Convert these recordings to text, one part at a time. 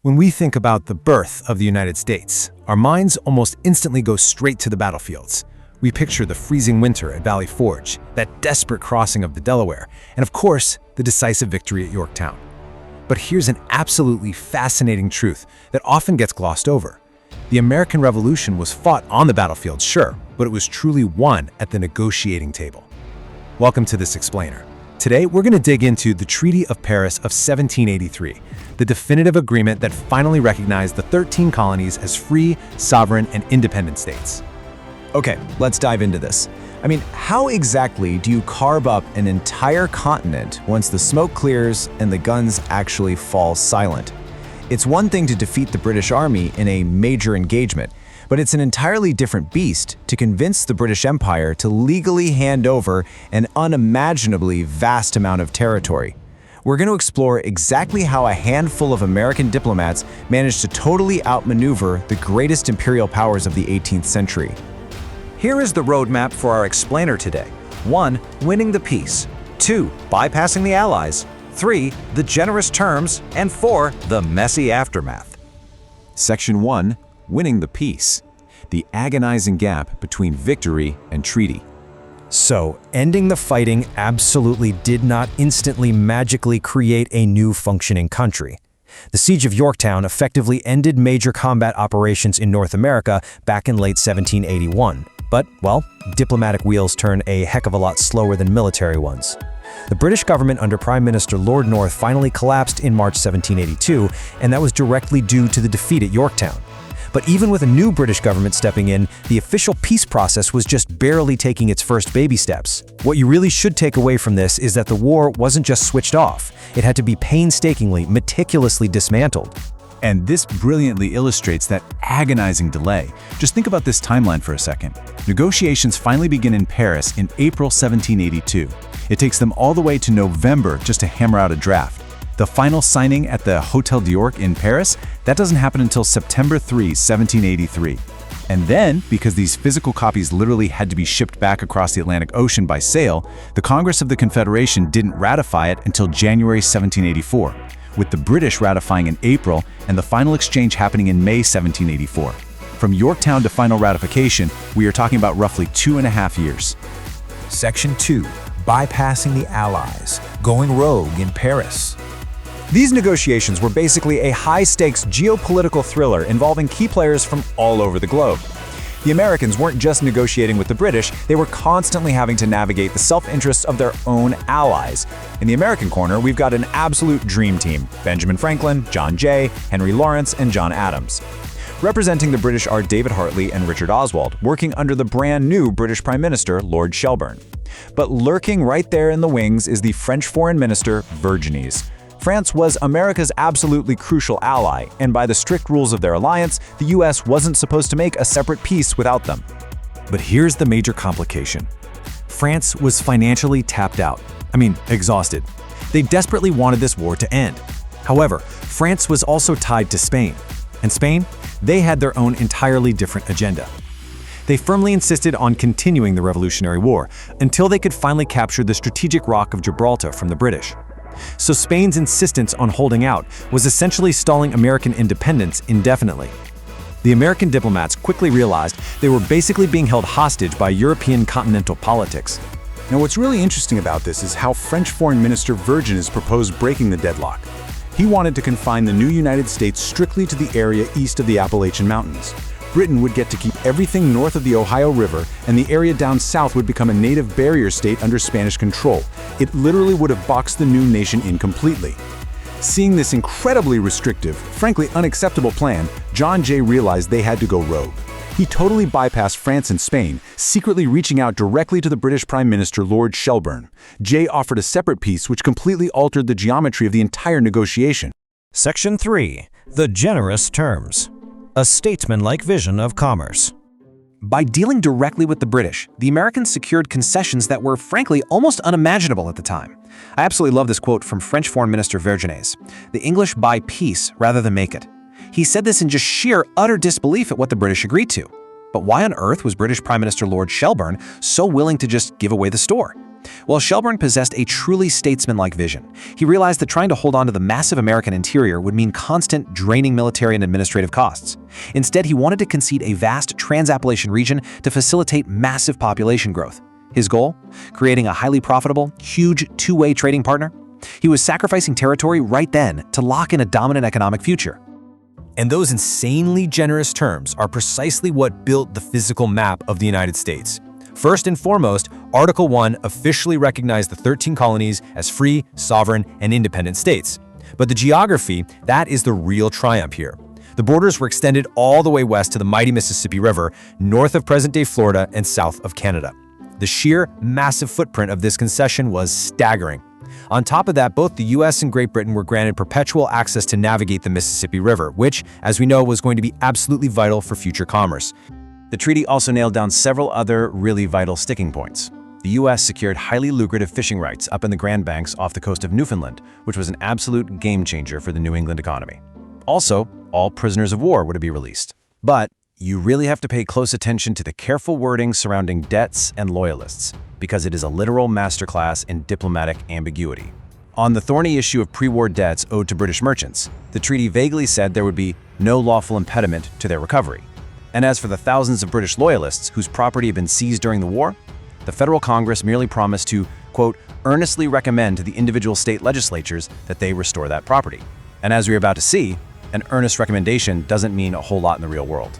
When we think about the birth of the United States, our minds almost instantly go straight to the battlefields. We picture the freezing winter at Valley Forge, that desperate crossing of the Delaware, and of course, the decisive victory at Yorktown. But here's an absolutely fascinating truth that often gets glossed over. The American Revolution was fought on the battlefield, sure, but it was truly won at the negotiating table. Welcome to this explainer. Today, we're going to dig into the Treaty of Paris of 1783, the definitive agreement that finally recognized the 13 colonies as free, sovereign, and independent states. Okay, let's dive into this. How exactly do you carve up an entire continent once the smoke clears and the guns actually fall silent? It's one thing to defeat the British Army in a major engagement, but it's an entirely different beast to convince the British Empire to legally hand over an unimaginably vast amount of territory. We're going to explore exactly how a handful of American diplomats managed to totally outmaneuver the greatest imperial powers of the 18th century. Here is the roadmap for our explainer today. 1. Winning the peace. 2. Bypassing the Allies. 3. The generous terms. And 4. The messy aftermath. Section 1. Winning the peace. The agonizing gap between victory and treaty. So, ending the fighting absolutely did not instantly magically create a new functioning country. The Siege of Yorktown effectively ended major combat operations in North America back in late 1781. But, well, diplomatic wheels turn a heck of a lot slower than military ones. The British government under Prime Minister Lord North finally collapsed in March 1782, and that was directly due to the defeat at Yorktown. But even with a new British government stepping in, the official peace process was just barely taking its first baby steps. What you really should take away from this is that the war wasn't just switched off. It had to be painstakingly, meticulously dismantled. And this brilliantly illustrates that agonizing delay. Just think about this timeline for a second. Negotiations finally begin in Paris in April 1782. It takes them all the way to November just to hammer out a draft. The final signing at the Hôtel d'York in Paris, that doesn't happen until September 3, 1783. And then, because these physical copies literally had to be shipped back across the Atlantic Ocean by sail, the Congress of the Confederation didn't ratify it until January 1784, with the British ratifying in April and the final exchange happening in May 1784. From Yorktown to final ratification, we are talking about roughly 2.5 years. Section 2. Bypassing the Allies. Going rogue in Paris. These negotiations were basically a high-stakes geopolitical thriller involving key players from all over the globe. The Americans weren't just negotiating with the British, they were constantly having to navigate the self-interests of their own allies. In the American corner, we've got an absolute dream team: Benjamin Franklin, John Jay, Henry Lawrence, and John Adams. Representing the British are David Hartley and Richard Oswald, working under the brand new British Prime Minister, Lord Shelburne. But lurking right there in the wings is the French Foreign Minister, Vergennes. France was America's absolutely crucial ally, and by the strict rules of their alliance, the US wasn't supposed to make a separate peace without them. But here's the major complication. France was financially tapped out. Exhausted. They desperately wanted this war to end. However, France was also tied to Spain. And Spain? They had their own entirely different agenda. They firmly insisted on continuing the Revolutionary War until they could finally capture the strategic Rock of Gibraltar from the British. So Spain's insistence on holding out was essentially stalling American independence indefinitely. The American diplomats quickly realized they were basically being held hostage by European continental politics. Now, what's really interesting about this is how French Foreign Minister Vergennes proposed breaking the deadlock. He wanted to confine the new United States strictly to the area east of the Appalachian Mountains. Britain would get to keep everything north of the Ohio River, and the area down south would become a native barrier state under Spanish control. It literally would have boxed the new nation in completely. Seeing this incredibly restrictive, frankly unacceptable plan, John Jay realized they had to go rogue. He totally bypassed France and Spain, secretly reaching out directly to the British Prime Minister Lord Shelburne. Jay offered a separate peace which completely altered the geometry of the entire negotiation. Section 3. The generous terms. A statesman-like vision of commerce. By dealing directly with the British, the Americans secured concessions that were, frankly, almost unimaginable at the time. I absolutely love this quote from French Foreign Minister Vergennes. "The English buy peace rather than make it." He said this in just sheer, utter disbelief at what the British agreed to. But why on earth was British Prime Minister Lord Shelburne so willing to just give away the store? Well, Shelburne possessed a truly statesmanlike vision. He realized that trying to hold on to the massive American interior would mean constant, draining military and administrative costs. Instead, he wanted to concede a vast trans-Appalachian region to facilitate massive population growth. His goal? Creating a highly profitable, huge two-way trading partner. He was sacrificing territory right then to lock in a dominant economic future. And those insanely generous terms are precisely what built the physical map of the United States. First and foremost, Article 1 officially recognized the 13 colonies as free, sovereign, and independent states. But the geography, that is the real triumph here. The borders were extended all the way west to the mighty Mississippi River, north of present-day Florida and south of Canada. The sheer, massive footprint of this concession was staggering. On top of that, both the US and Great Britain were granted perpetual access to navigate the Mississippi River, which, as we know, was going to be absolutely vital for future commerce. The treaty also nailed down several other really vital sticking points. The US secured highly lucrative fishing rights up in the Grand Banks off the coast of Newfoundland, which was an absolute game changer for the New England economy. Also, all prisoners of war were to be released. But you really have to pay close attention to the careful wording surrounding debts and loyalists, because it is a literal masterclass in diplomatic ambiguity. On the thorny issue of pre-war debts owed to British merchants, the treaty vaguely said there would be no lawful impediment to their recovery. And as for the thousands of British loyalists whose property had been seized during the war, the federal Congress merely promised to, quote, earnestly recommend to the individual state legislatures that they restore that property. And as we're about to see, an earnest recommendation doesn't mean a whole lot in the real world.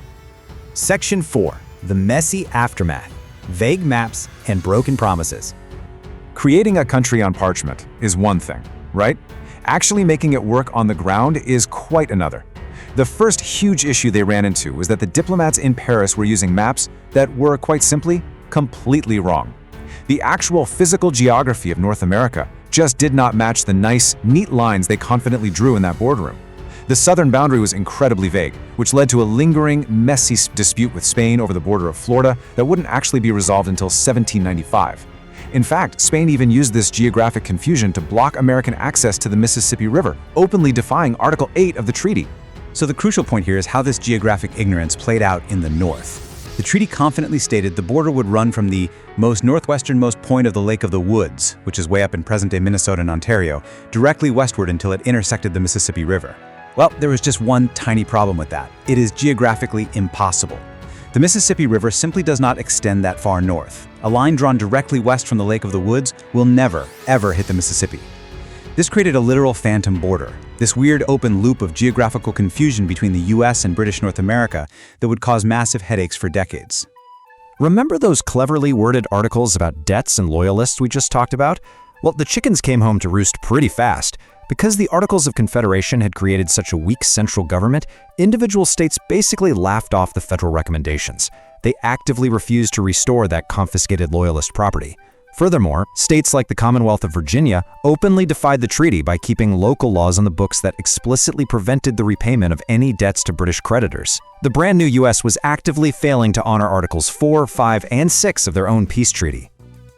Section 4. The messy aftermath. Vague maps and broken promises. Creating a country on parchment is one thing, right? Actually making it work on the ground is quite another. The first huge issue they ran into was that the diplomats in Paris were using maps that were, quite simply, completely wrong. The actual physical geography of North America just did not match the nice, neat lines they confidently drew in that boardroom. The southern boundary was incredibly vague, which led to a lingering, messy dispute with Spain over the border of Florida that wouldn't actually be resolved until 1795. In fact, Spain even used this geographic confusion to block American access to the Mississippi River, openly defying Article 8 of the treaty. So the crucial point here is how this geographic ignorance played out in the north. The treaty confidently stated the border would run from the most northwesternmost point of the Lake of the Woods, which is way up in present-day Minnesota and Ontario, directly westward until it intersected the Mississippi River. Well, there was just one tiny problem with that. It is geographically impossible. The Mississippi River simply does not extend that far north. A line drawn directly west from the Lake of the Woods will never, ever hit the Mississippi. This created a literal phantom border, this weird open loop of geographical confusion between the US and British North America that would cause massive headaches for decades. Remember those cleverly worded articles about debts and loyalists we just talked about? Well, the chickens came home to roost pretty fast. Because the Articles of Confederation had created such a weak central government, individual states basically laughed off the federal recommendations. They actively refused to restore that confiscated loyalist property. Furthermore, states like the Commonwealth of Virginia openly defied the treaty by keeping local laws on the books that explicitly prevented the repayment of any debts to British creditors. The brand new US was actively failing to honor Articles 4, 5, and 6 of their own peace treaty.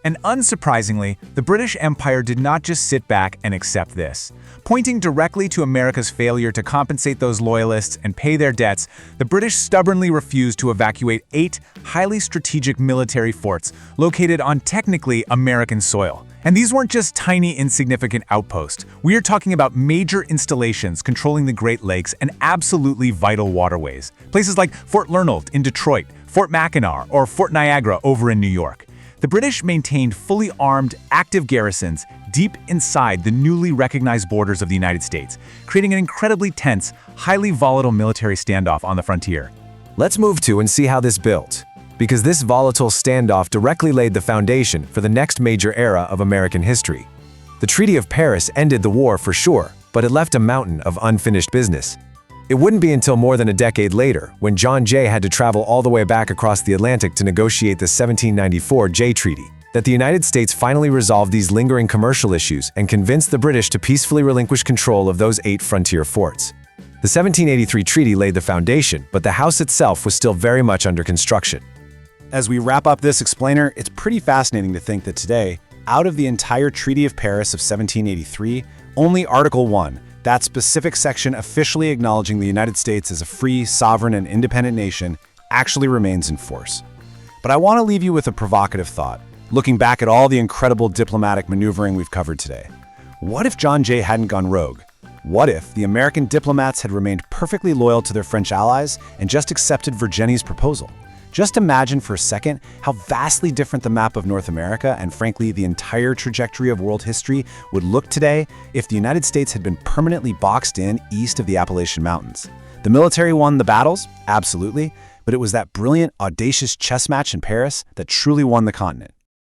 And unsurprisingly, the British Empire did not just sit back and accept this. Pointing directly to America's failure to compensate those loyalists and pay their debts, the British stubbornly refused to evacuate 8 highly strategic military forts located on technically American soil. And these weren't just tiny, insignificant outposts. We are talking about major installations controlling the Great Lakes and absolutely vital waterways. Places like Fort Learnald in Detroit, Fort Mackinac, or Fort Niagara over in New York. The British maintained fully armed, active garrisons deep inside the newly recognized borders of the United States, creating an incredibly tense, highly volatile military standoff on the frontier. Let's move to and see how this built, because this volatile standoff directly laid the foundation for the next major era of American history. The Treaty of Paris ended the war for sure, but it left a mountain of unfinished business. It wouldn't be until more than a decade later, when John Jay had to travel all the way back across the Atlantic to negotiate the 1794 Jay Treaty, that the United States finally resolved these lingering commercial issues and convinced the British to peacefully relinquish control of those 8 frontier forts. The 1783 treaty laid the foundation, but the house itself was still very much under construction. As we wrap up this explainer, it's pretty fascinating to think that today, out of the entire Treaty of Paris of 1783, only Article 1, that specific section officially acknowledging the United States as a free, sovereign, and independent nation, actually remains in force. But I want to leave you with a provocative thought. Looking back at all the incredible diplomatic maneuvering we've covered today, what if John Jay hadn't gone rogue? What if the American diplomats had remained perfectly loyal to their French allies and just accepted Vergennes' proposal? Just imagine for a second how vastly different the map of North America and frankly the entire trajectory of world history would look today if the United States had been permanently boxed in east of the Appalachian Mountains. The military won the battles, absolutely, but it was that brilliant, audacious chess match in Paris that truly won the continent.